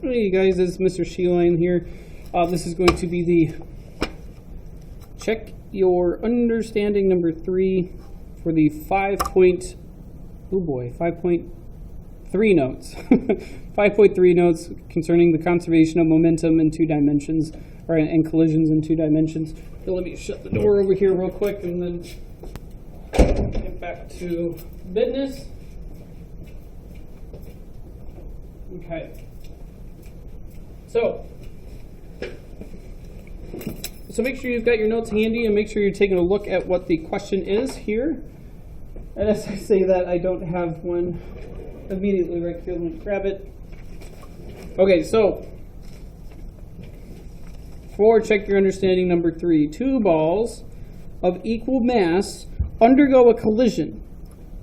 Hey guys, it's Mr. Sheeline here. This is going to be the check your understanding number 3 for the 5.3 notes. 5.3 notes concerning the conservation of momentum in 2 dimensions, and collisions in 2 dimensions. So let me shut the door over here real quick and then get back to business. Okay. So make sure you've got your notes handy and make sure you're taking a look at what the question is here. And as I say that, I don't have one immediately right here. Let me grab it. Okay, so for check your understanding number 3, 2 balls of equal mass undergo a collision.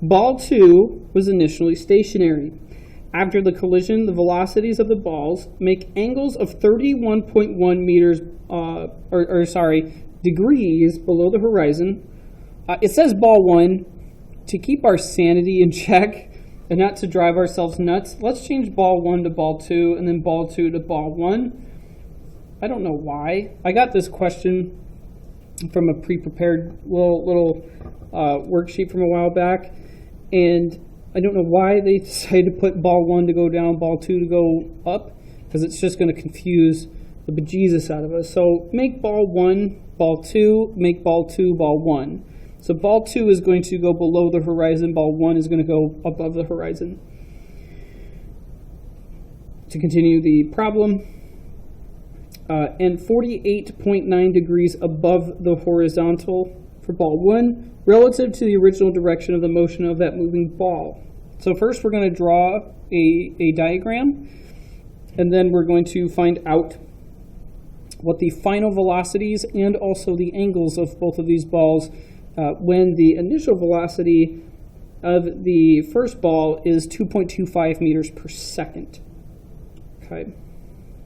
Ball 2 was initially stationary. After the collision, the velocities of the balls make angles of 31.1 meters, degrees below the horizon. It says ball 1 to keep our sanity in check and not to drive ourselves nuts. Let's change ball 1 to ball 2 and then ball 2 to ball 1. I don't know why. I got this question from a pre-prepared little worksheet from a while back, and I don't know why they decided to put ball 1 to go down, ball 2 to go up, because it's just going to confuse the bejesus out of us. So make ball 1 ball 2, make ball 2 ball 1. So ball 2 is going to go below the horizon, ball 1 is going to go above the horizon. To continue the problem, and 48.9 degrees above the horizontal for ball 1, relative to the original direction of the motion of that moving ball. So first we're going to draw a diagram, and then we're going to find out what the final velocities and also the angles of both of these balls when the initial velocity of the first ball is 2.25 meters per second. Okay,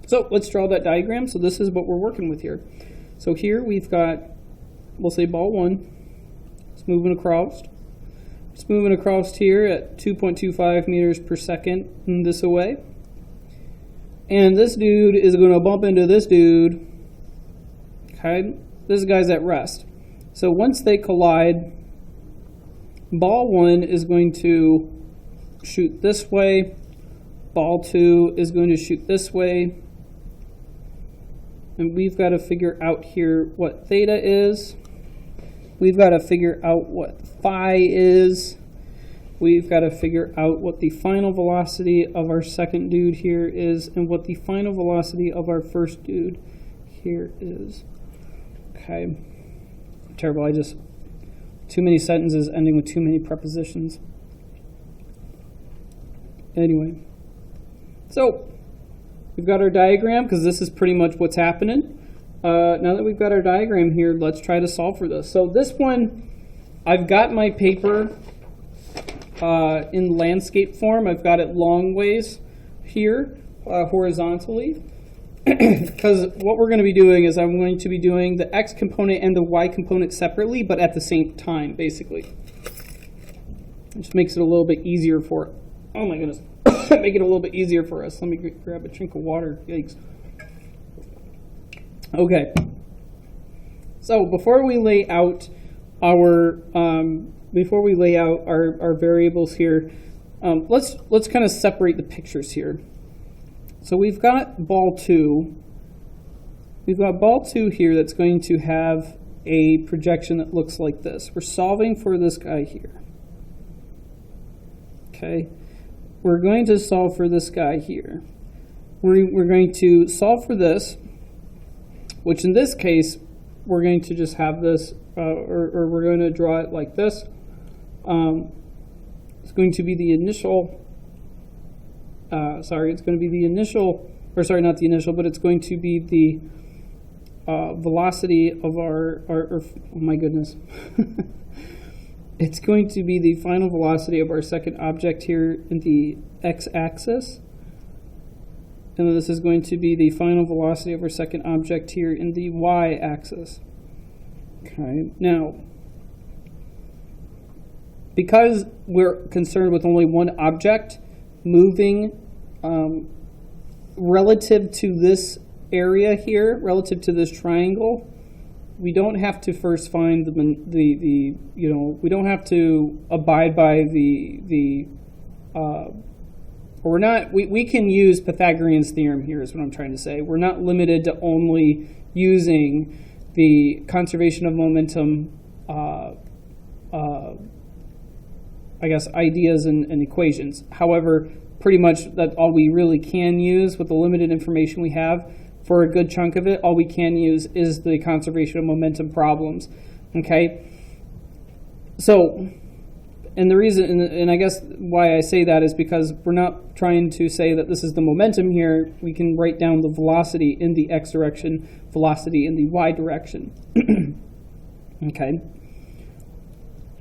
so let's draw that diagram. So this is what we're working with here. So here we've got, we'll say ball 1. It's moving across. It's moving across here at 2.25 meters per second in this way. And this dude is going to bump into this dude. Okay, this guy's at rest. So once they collide, ball 1 is going to shoot this way. Ball 2 is going to shoot this way. And we've got to figure out here what theta is. We've got to figure out what phi is. We've got to figure out what the final velocity of our second dude here is and what the final velocity of our first dude here is. Okay. Terrible. Too many sentences ending with too many prepositions. Anyway. So, we've got our diagram because this is pretty much what's happening. Now that we've got our diagram here, let's try to solve for this. So this one, I've got my paper in landscape form. I've got it long ways here, horizontally. Because what we're going to be doing is I'm going to be doing the x component and the y component separately, but at the same time, basically. It just makes it a little bit easier for, oh my goodness, make it a little bit easier for us. Let me grab a drink of water. Yikes. Okay, so before we lay out our variables here, let's kind of separate the pictures here. So we've got ball 2. We've got ball 2 here that's going to have a projection that looks like this. We're solving for this guy here. Okay, we're going to solve for this guy here. We're going to solve for this, which in this case, we're going to just have this, or we're going to draw it like this. It's going to be the initial, it's going to be the initial, or sorry, not the initial, but it's going to be the velocity of our oh my goodness. It's going to be the final velocity of our second object here in the x-axis. And then this is going to be the final velocity of our second object here in the y-axis. Okay, now, because we're concerned with only one object moving relative to this area here, relative to this triangle, we don't have to first find the you know, we don't have to abide by or we're not, we can use Pythagorean's theorem here is what I'm trying to say. We're not limited to only using the conservation of momentum, I guess, ideas and equations. However, pretty much that's all we really can use with the limited information we have. For a good chunk of it, all we can use is the conservation of momentum problems, okay? So, and the reason, and I guess why I say that is because we're not trying to say that this is the momentum here. We can write down the velocity in the x direction, velocity in the y direction, okay?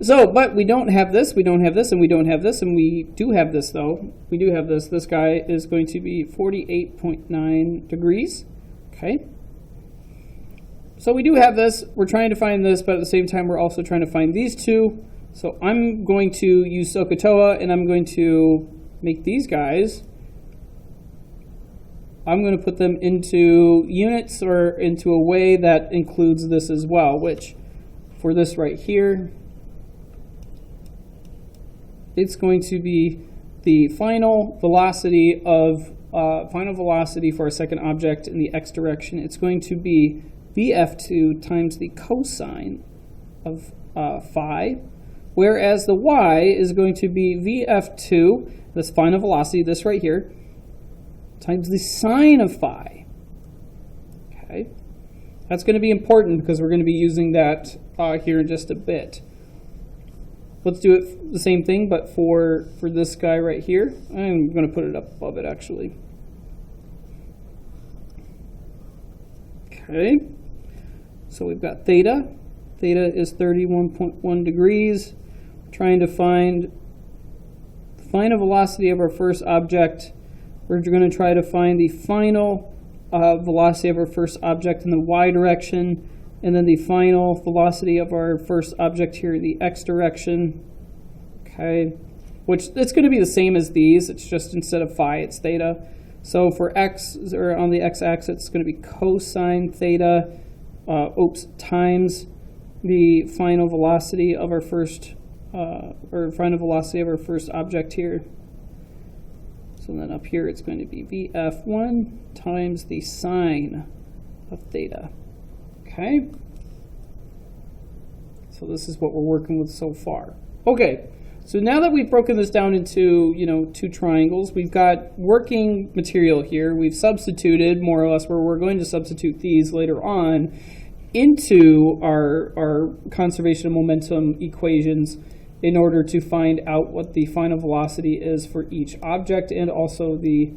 So, but we don't have this, we don't have this, and we don't have this, and we do have this, though. We do have this. This guy is going to be 48.9 degrees, okay? So we do have this. We're trying to find this, but at the same time, we're also trying to find these two. So I'm going to use SOHCAHTOA, and I'm going to make these guys. I'm going to put them into units or into a way that includes this as well, which for this right here, it's going to be the final velocity of for a second object in the x direction. It's going to be VF2 times the cosine of phi, whereas the y is going to be VF2, this final velocity, this right here, times the sine of phi. Okay, that's going to be important because we're going to be using that here in just a bit. Let's do it the same thing, but for this guy right here. I'm going to put it up above it, actually. Okay, so we've got theta. Theta is 31.1 degrees. We're trying to find the final velocity of our first object. We're going to try to find the final velocity of our first object in the y direction, and then the final velocity of our first object here in the x direction, okay, which it's going to be the same as these. It's just instead of phi, it's theta. So for x, or on the x-axis, it's going to be cosine theta, times the final velocity of our first, final velocity of our first object here. So then up here, it's going to be VF1 times the sine of theta. Okay, so this is what we're working with so far. Okay, so now that we've broken this down into, two triangles, we've got working material here. We've substituted more or less where we're going to substitute these later on into our conservation of momentum equations in order to find out what the final velocity is for each object and also the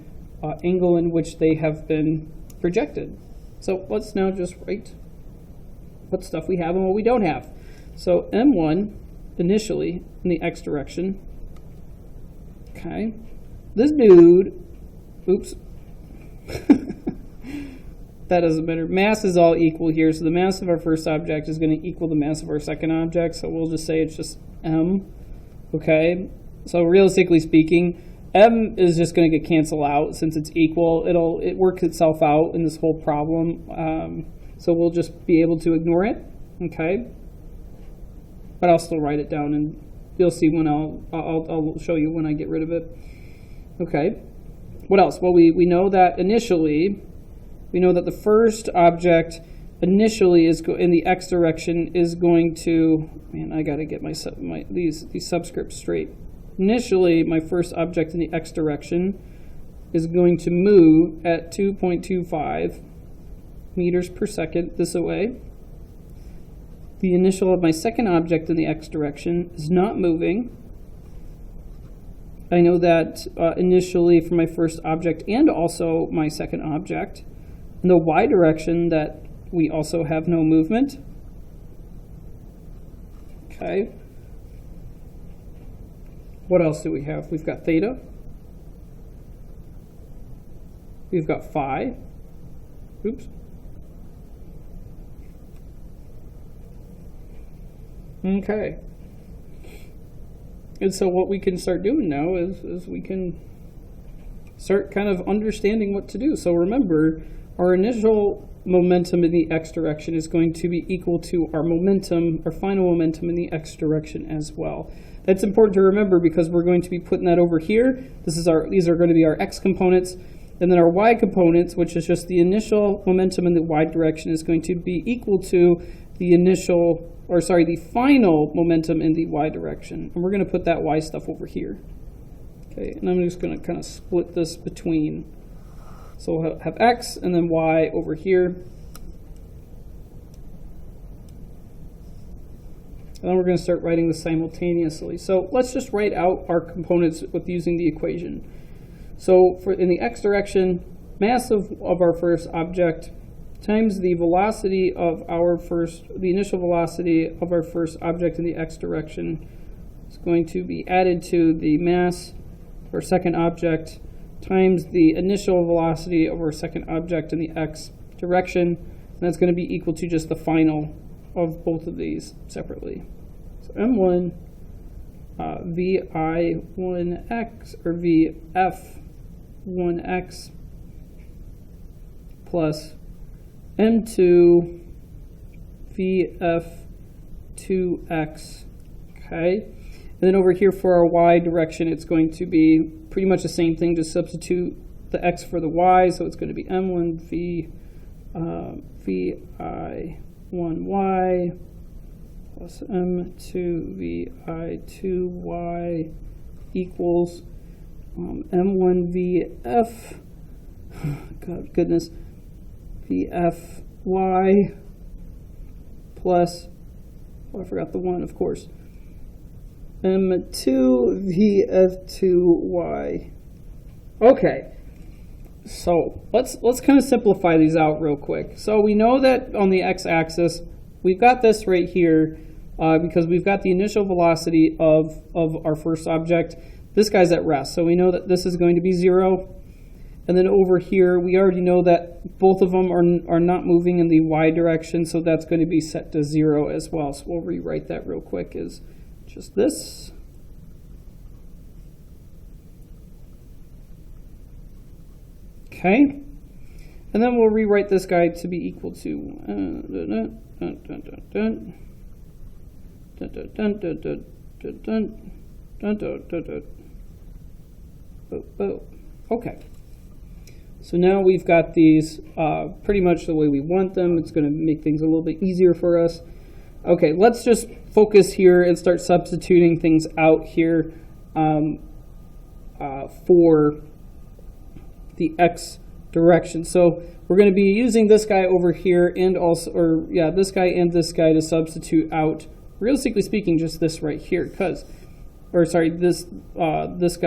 angle in which they have been projected. So let's now just write what stuff we have and what we don't have. So M1 initially in the x direction. Okay. This dude, oops. That doesn't matter. Mass is all equal here. So the mass of our first object is going to equal the mass of our second object. So we'll just say it's just M. Okay. So realistically speaking, M is just going to get canceled out since it's equal. It works itself out in this whole problem. So we'll just be able to ignore it, okay? But I'll still write it down, and you'll see when I'll show you when I get rid of it. Okay. What else? Well, we know that initially, we know that the first object initially is in the x direction is going to. Man, I got to get these subscripts straight. Initially, my first object in the x direction is going to move at 2.25 meters per second this way. The initial of my second object in the x direction is not moving. I know that initially for my first object and also my second object. In the y direction that we also have no movement. Okay. What else do we have? We've got theta. We've got phi. Oops. Okay. And so what we can start doing now is we can start kind of understanding what to do. So remember, our initial momentum in the x direction is going to be equal to our momentum, our final momentum in the x direction as well. That's important to remember because we're going to be putting that over here. These are going to be our x components. And then our y components, which is just the initial momentum in the y direction, is going to be equal to the final momentum in the y direction. And we're going to put that y stuff over here. Okay, and I'm just going to kind of split this between. So we'll have x and then y over here. And then we're going to start writing this simultaneously. So let's just write out our components with using the equation. So in the x direction, mass of our first object times the velocity of the initial velocity of our first object in the x direction is going to be added to the mass of our second object times the initial velocity of our second object in the x direction. And that's going to be equal to just the final of both of these separately. So m1 vi1x or vf1x plus m2 vf2x, okay? And then over here for our y direction, it's going to be pretty much the same thing, just substitute the x for the y, so it's going to be m1 vi1y plus m2 vi2y equals m1 vf, God goodness, vfy plus, oh, I forgot the 1, of course, m2 vf2y. Okay, so let's kind of simplify these out real quick. So we know that on the x-axis, we've got this right here because we've got the initial velocity of our first object. This guy's at rest, so we know that this is going to be 0. And then over here, we already know that both of them are not moving in the y direction, so that's going to be set to 0 as well. So we'll rewrite that real quick as just this. Okay. And then we'll rewrite this guy to be equal to okay. So now we've got these pretty much the way we want them. It's going to make things a little bit easier for us. Okay, let's just focus here and start substituting things out here for the x direction. So we're going to be using this guy over here and also, this guy and this guy to substitute out, realistically speaking, just this right here, this guy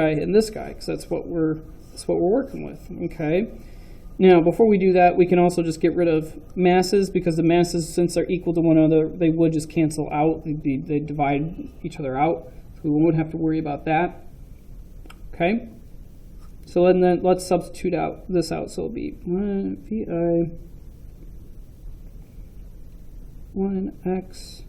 and this guy, because that's what we're working with. Okay. Now, before we do that, we can also just get rid of masses, because the masses, since they're equal to one another, they would just cancel out. They divide each other out. So we won't have to worry about that. Okay. So then let's substitute this out. So it'll be 1x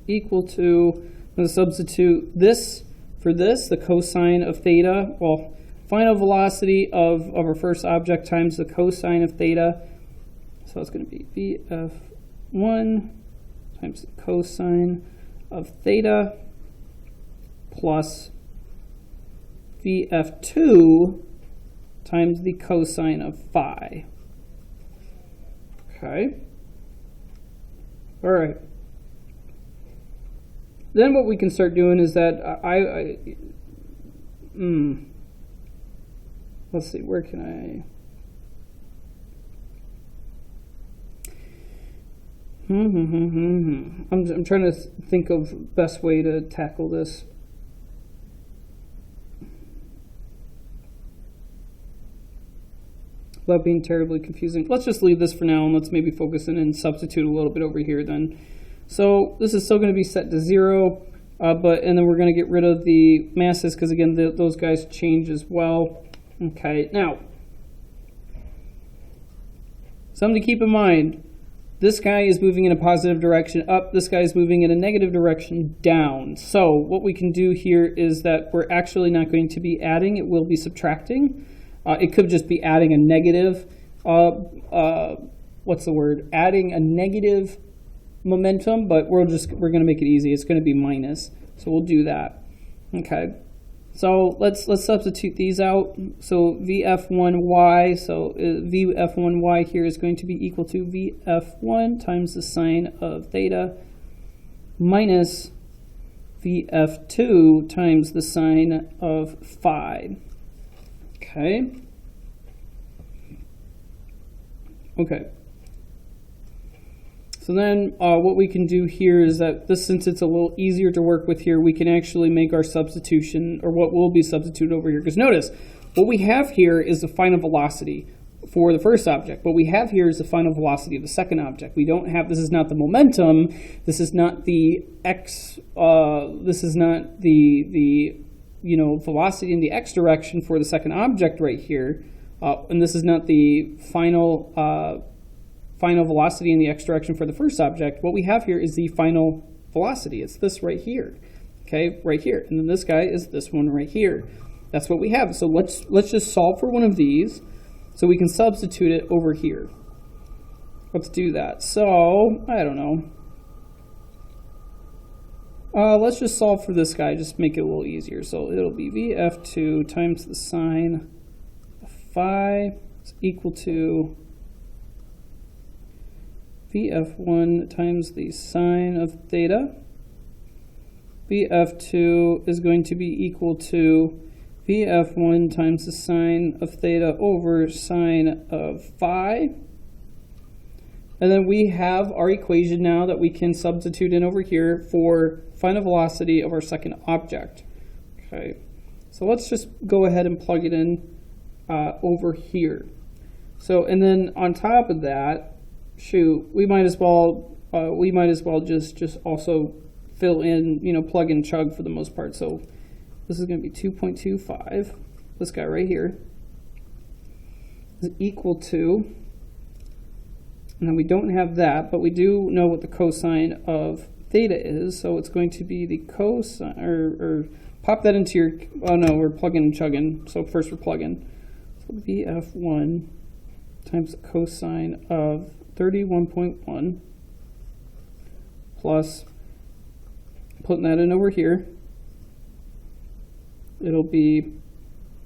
equal to, I'm going to substitute this for this, the cosine of theta. Well, final velocity of our first object times the cosine of theta. So it's going to be vf1 times the cosine of theta plus vf2 times the cosine of phi. Okay. All right. Then what we can start doing is that let's see, where can I'm trying to think of best way to tackle this. Without being terribly confusing. Let's just leave this for now and let's maybe focus in and substitute a little bit over here then. So this is still going to be set to 0, and then we're going to get rid of the masses because again those guys change as well. Okay, now something to keep in mind. This guy is moving in a positive direction up. This guy is moving in a negative direction down. So what we can do here is that we're actually not going to be adding. It will be subtracting. It could just be adding a negative, what's the word? Adding a negative momentum, but we're going to make it easy. It's going to be minus. So we'll do that. Okay. So let's substitute these out. So VF1y, so VF1y here is going to be equal to VF1 times the sine of theta minus VF2 times the sine of phi. Okay. Okay. So then what we can do here is that since it's a little easier to work with here, we can actually make our substitution, or what will be substituted over here. Because notice, what we have here is the final velocity for the first object. What we have here is the final velocity of the second object. We don't have, this is not the momentum, this is not the x, this is not the velocity in the x direction for the second object right here. And this is not the final velocity in the x direction for the first object. What we have here is the final velocity. It's this right here, okay, right here. And then this guy is this one right here. That's what we have. So let's just solve for one of these so we can substitute it over here. Let's do that. So, I don't know. Let's just solve for this guy, just make it a little easier. So it'll be VF2 times the sine of phi is equal to VF1 times the sine of theta. VF2 is going to be equal to VF1 times the sine of theta over sine of phi. And then we have our equation now that we can substitute in over here for final velocity of our second object. Okay, so let's just go ahead and plug it in over here. So, and then on top of that, shoot, we might as well just also fill in, plug and chug for the most part. So this is going to be 2.25. This guy right here is equal to, and then we don't have that, but we do know what the cosine of theta is. So it's going to be the cosine, or pop that into your, oh no, we're plugging and chugging. So first we're plugging. So VF1 times the cosine of 31.1 plus, putting that in over here, it'll be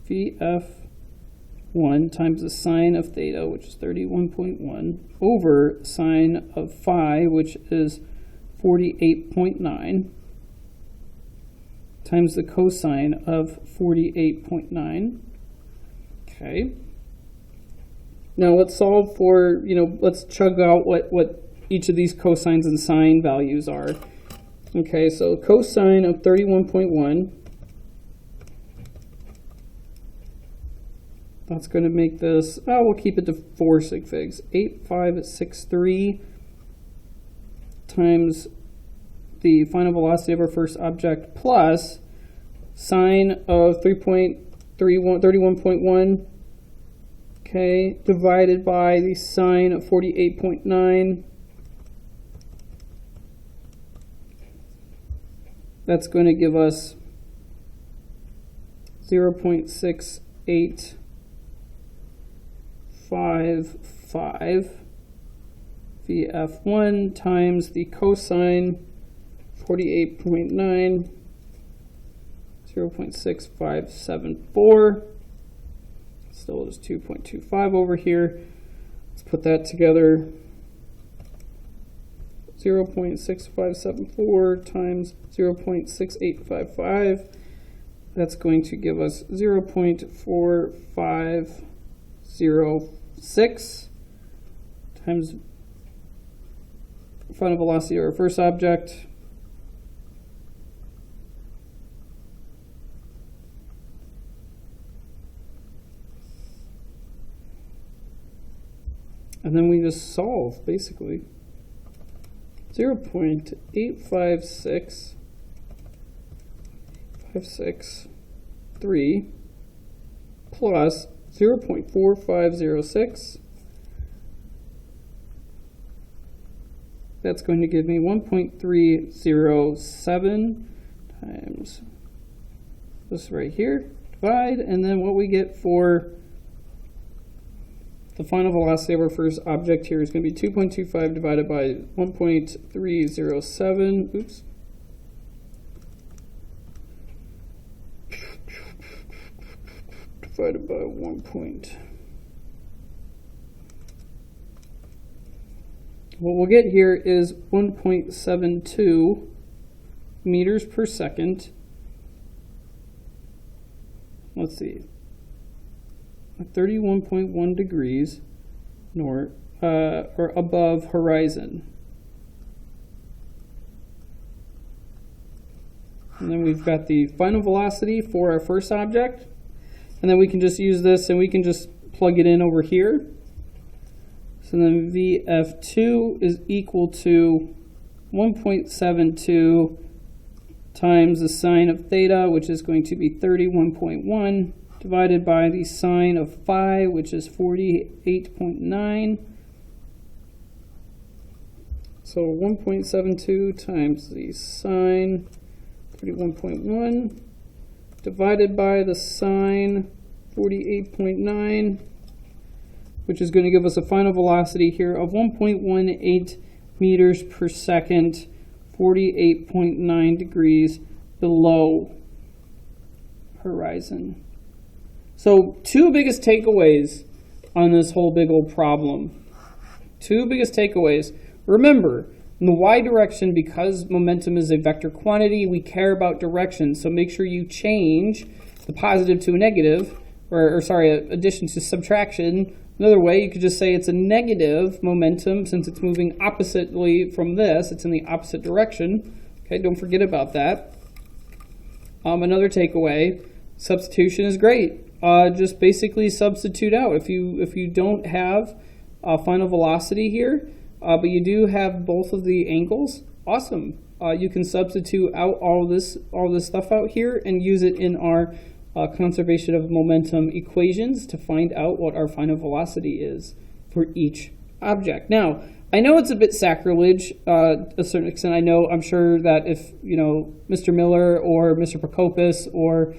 VF1 times the sine of theta, which is 31.1, over sine of phi, which is 48.9, times the cosine of 48.9. Okay. Now let's solve for, let's chug out what each of these cosines and sine values are. Okay, so cosine of 31.1, that's going to make this, we'll keep it to 4 sig figs, 8,563 times the final velocity of our first object plus sine of 31.1, okay, divided by the sine of 48.9. That's going to give us 0.6855 VF1 times the cosine 48.9, 0.6574. Still is 2.25 over here. Let's put that together. 0.6574 times 0.6855. That's going to give us 0.4506 times final velocity of our first object. And then we just solve, basically. 0.856563 plus 0.4506. That's going to give me 1.307 times this right here. Divide, and then what we get for the final velocity of our first object here is going to be 2.25 divided by 1.307. Oops. Divided by 1. What we'll get here is 1.72 meters per second. Let's see. 31.1 degrees north or above horizon. And then we've got the final velocity for our first object. And then we can just use this and we can just plug it in over here. So then VF2 is equal to 1.72 times the sine of theta, which is going to be 31.1, divided by the sine of phi, which is 48.9. So 1.72 times the sine, 31.1, divided by the sine, 48.9, which is going to give us a final velocity here of 1.18 meters per second, 48.9 degrees below horizon. So two biggest takeaways on this whole big old problem. Two biggest takeaways. Remember, in the y direction, because momentum is a vector quantity, we care about direction. So make sure you change the positive to a negative, or sorry, addition to subtraction. Another way, you could just say it's a negative momentum since it's moving oppositely from this. It's in the opposite direction. Okay, don't forget about that. Another takeaway, substitution is great. Just basically substitute out. If you don't have a final velocity here, but you do have both of the angles, awesome. You can substitute out all this stuff out here and use it in our conservation of momentum equations to find out what our final velocity is for each object. Now, I know it's a bit sacrilege to a certain extent. I'm sure that if Mr. Miller or Mr. Prokopis or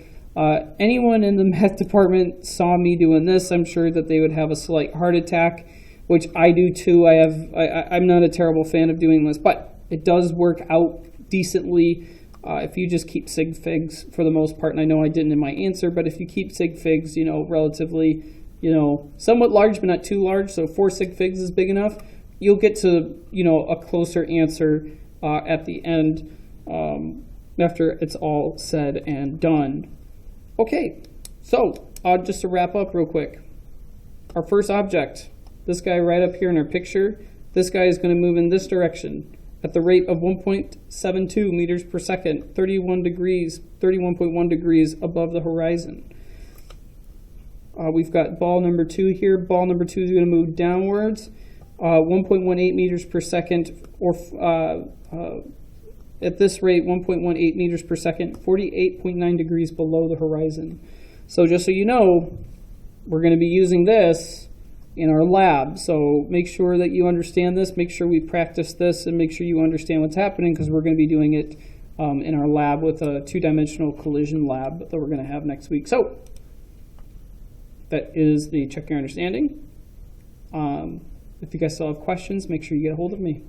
anyone in the math department saw me doing this, I'm sure that they would have a slight heart attack, which I do too. I'm not a terrible fan of doing this, but it does work out decently. If you just keep sig figs for the most part, and I know I didn't in my answer, but if you keep sig figs, relatively, somewhat large but not too large, so 4 sig figs is big enough, you'll get to, a closer answer at the end after it's all said and done. Okay, so just to wrap up real quick, our first object, this guy right up here in our picture, this guy is going to move in this direction at the rate of 1.72 meters per second, 31.1 degrees above the horizon. We've got ball number 2 here. Ball number 2 is going to move downwards, 1.18 meters per second, or at this rate, 1.18 meters per second, 48.9 degrees below the horizon. So just so you know, we're going to be using this in our lab. So make sure that you understand this, make sure we practice this, and make sure you understand what's happening, because we're going to be doing it in our lab with a 2-dimensional collision lab that we're going to have next week. So that is the check your understanding. If you guys still have questions, make sure you get a hold of me.